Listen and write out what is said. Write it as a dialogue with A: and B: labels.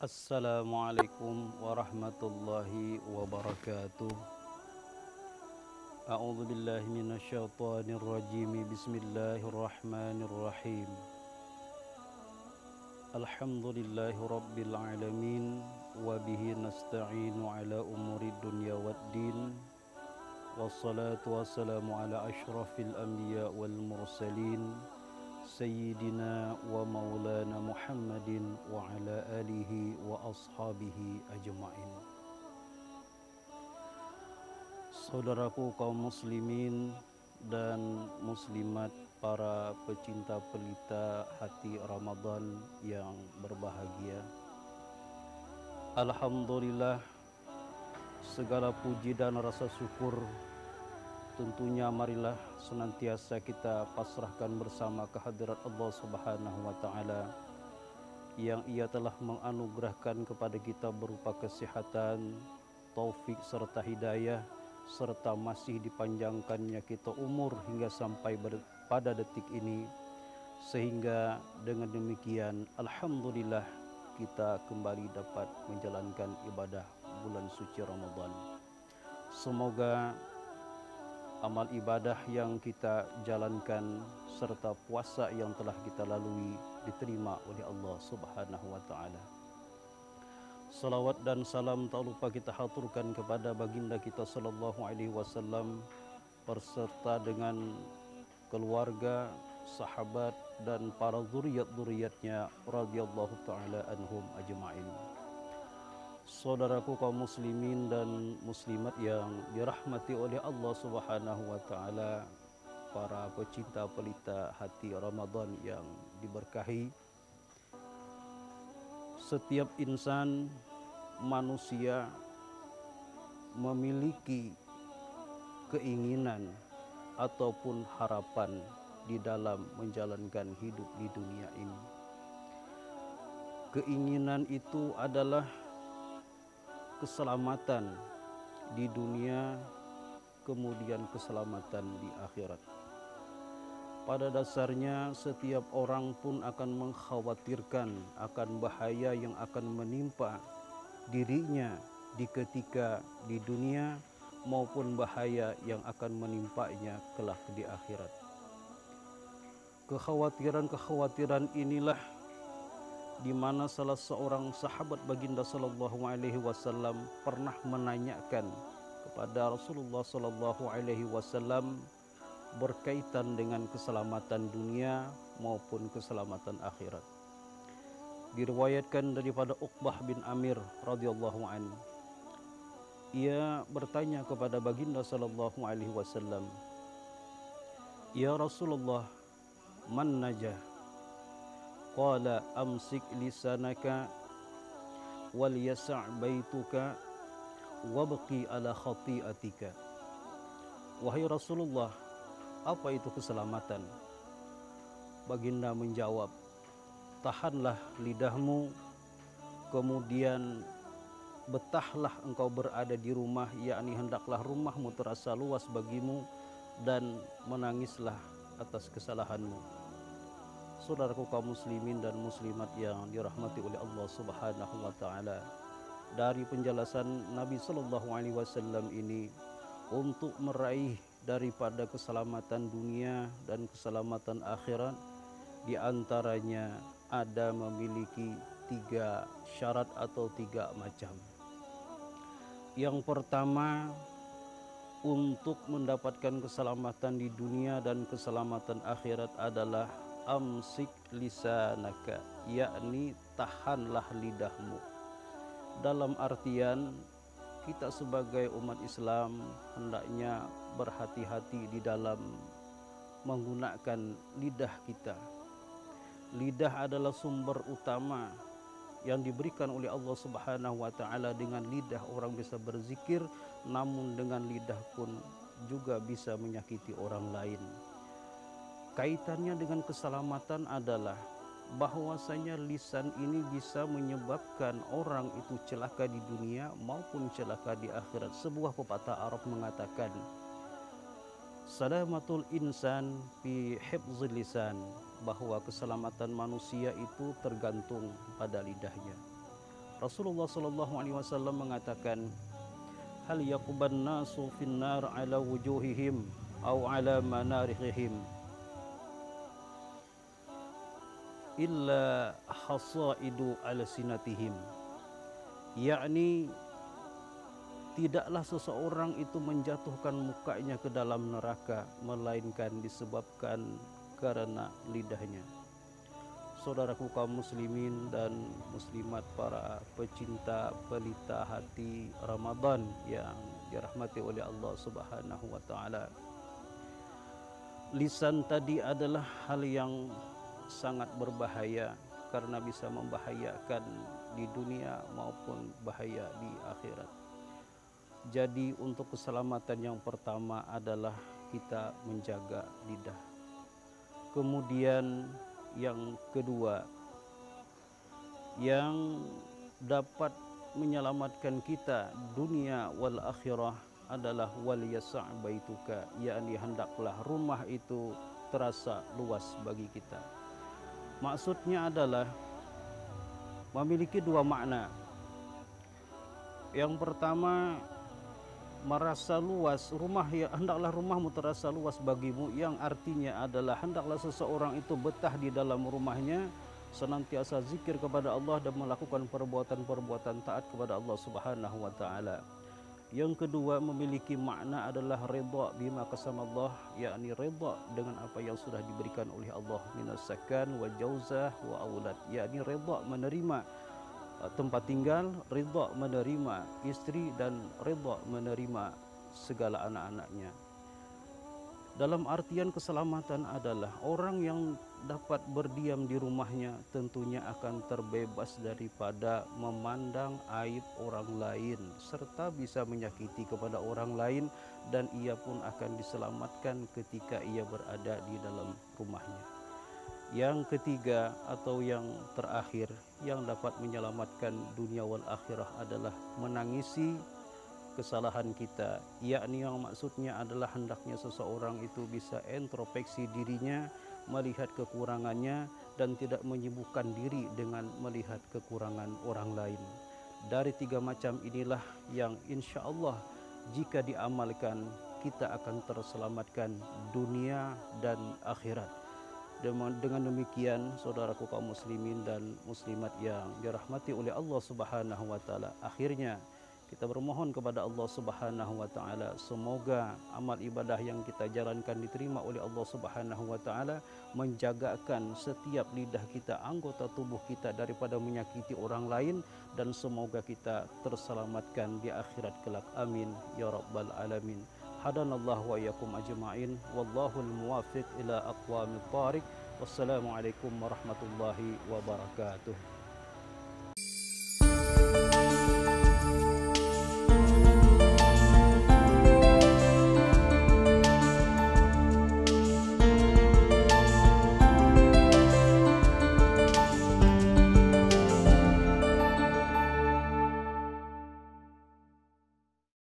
A: Assalamualaikum warahmatullahi wabarakatuh. A'udzu billahi minasyaitonir rajim. Bismillahirrahmanirrahim. Alhamdulillahi rabbil alamin wa bihi nasta'inu ala umuri dunya waddin. Wassalatu wassalamu ala asyrafil anbiya wal mursalin Sayyidina wa maulana Muhammadin wa ala alihi wa ashabihi ajma'in. Saudaraku kaum muslimin dan muslimat, para pecinta pelita hati Ramadan yang berbahagia, alhamdulillah, segala puji dan rasa syukur tentunya marilah senantiasa kita pasrahkan bersama kehadirat Allah Subhanahu wa taala yang Ia telah menganugerahkan kepada kita berupa kesehatan, taufik serta hidayah, serta masih dipanjangkannya kita umur hingga sampai pada detik ini, sehingga dengan demikian alhamdulillah kita kembali dapat menjalankan ibadah bulan suci Ramadan. Semoga amal ibadah yang kita jalankan serta puasa yang telah kita lalui diterima oleh Allah Subhanahu wa taala. Salawat dan salam tak lupa kita haturkan kepada baginda kita sallallahu alaihi wasallam berserta dengan keluarga, sahabat dan para zuriat-zuriatnya radhiyallahu taala anhum ajma'in. Saudaraku kaum muslimin dan muslimat yang dirahmati oleh Allah Subhanahu wa taala, para pecinta pelita hati Ramadan yang diberkahi. Setiap insan manusia memiliki keinginan ataupun harapan di dalam menjalankan hidup di dunia ini. Keinginan itu adalah keselamatan di dunia, kemudian keselamatan di akhirat. Pada dasarnya setiap orang pun akan mengkhawatirkan akan bahaya yang akan menimpa dirinya di ketika di dunia maupun bahaya yang akan menimpanya kelak di akhirat. Kekhawatiran-kekhawatiran inilah di mana salah seorang sahabat baginda sallallahu alaihi wasallam pernah menanyakan kepada Rasulullah sallallahu alaihi wasallam berkaitan dengan keselamatan dunia maupun keselamatan akhirat. Diriwayatkan daripada Uqbah bin Amir radhiyallahu anhu, ia bertanya kepada baginda sallallahu alaihi wasallam, "Ya Rasulullah, man najah?" Qala amsik lisanaka wal yasa' baituka wabqi ala khati'atika. Wahai Rasulullah, apa itu keselamatan? Baginda menjawab, tahanlah lidahmu, kemudian betahlah engkau berada di rumah, yakni hendaklah rumahmu terasa luas bagimu, dan menangislah atas kesalahanmu. Saudaraku kaum muslimin dan muslimat yang dirahmati oleh Allah Subhanahu wa taala, dari penjelasan Nabi sallallahu alaihi wasallam ini, untuk meraih daripada keselamatan dunia dan keselamatan akhirat, di antaranya ada memiliki 3 syarat atau 3 macam. Yang pertama, untuk mendapatkan keselamatan di dunia dan keselamatan akhirat adalah amsik lisanaka, yakni tahanlah lidahmu. Dalam artian kita sebagai umat Islam hendaknya berhati-hati di dalam menggunakan lidah kita. Lidah adalah sumber utama yang diberikan oleh Allah Subhanahu wa taala. Dengan lidah orang bisa berzikir, namun dengan lidah pun juga bisa menyakiti orang lain. Kaitannya dengan keselamatan adalah bahwasanya lisan ini bisa menyebabkan orang itu celaka di dunia maupun celaka di akhirat. Sebuah pepatah Arab mengatakan, salamatul insan fi hifzil lisan, bahwa keselamatan manusia itu tergantung pada lidahnya. Rasulullah sallallahu alaihi wasallam mengatakan, hal yaquban nasu finnar ala wujuhihim au ala manarihim illa hasaidu alsinatihim, yakni tidaklah seseorang itu menjatuhkan mukanya ke dalam neraka melainkan disebabkan karena lidahnya. Saudaraku kaum muslimin dan muslimat, para pecinta pelita hati Ramadan yang dirahmati oleh Allah Subhanahu wa taala. Lisan tadi adalah hal yang sangat berbahaya karena bisa membahayakan di dunia maupun bahaya di akhirat. Jadi untuk keselamatan yang pertama adalah kita menjaga lidah. Kemudian yang kedua yang dapat menyelamatkan kita dunia wal akhirah adalah wal yasa' baituka, yakni hendaklah rumah itu terasa luas bagi kita. Maksudnya adalah memiliki dua makna. Yang pertama, merasa luas rumah, ya hendaklah rumahmu terasa luas bagimu, yang artinya adalah hendaklah seseorang itu betah di dalam rumahnya, senantiasa zikir kepada Allah dan melakukan perbuatan-perbuatan taat kepada Allah Subhanahu wa taala. Yang kedua, memiliki makna adalah redha bima qasamallah, yakni redha dengan apa yang sudah diberikan oleh Allah, minas sakan wa jauzah wa aulad, yakni redha menerima tempat tinggal, ridha menerima istri, dan ridha menerima segala anak-anaknya. Dalam artian keselamatan adalah orang yang dapat berdiam di rumahnya tentunya akan terbebas daripada memandang aib orang lain serta bisa menyakiti kepada orang lain, dan ia pun akan diselamatkan ketika ia berada di dalam rumahnya. Yang ketiga atau yang terakhir yang dapat menyelamatkan dunia wal akhirah adalah menangisi kesalahan kita, yakni yang maksudnya adalah hendaknya seseorang itu bisa introspeksi dirinya, melihat kekurangannya dan tidak menyibukkan diri dengan melihat kekurangan orang lain. Dari tiga macam inilah yang insya Allah jika diamalkan kita akan terselamatkan dunia dan akhirat. Dengan demikian, saudaraku kaum muslimin dan muslimat yang dirahmati oleh Allah Subhanahu wa taala, akhirnya kita bermohon kepada Allah Subhanahu wa taala semoga amal ibadah yang kita jalankan diterima oleh Allah Subhanahu wa taala, menjagakan setiap lidah kita, anggota tubuh kita daripada menyakiti orang lain, dan semoga kita terselamatkan di akhirat kelak. Amin ya rabbal alamin. Hadanallahu wa iyyakum ajma'in, wallahul muwaffiq ila aqwamit thariq. Wassalamualaikum warahmatullahi wabarakatuh.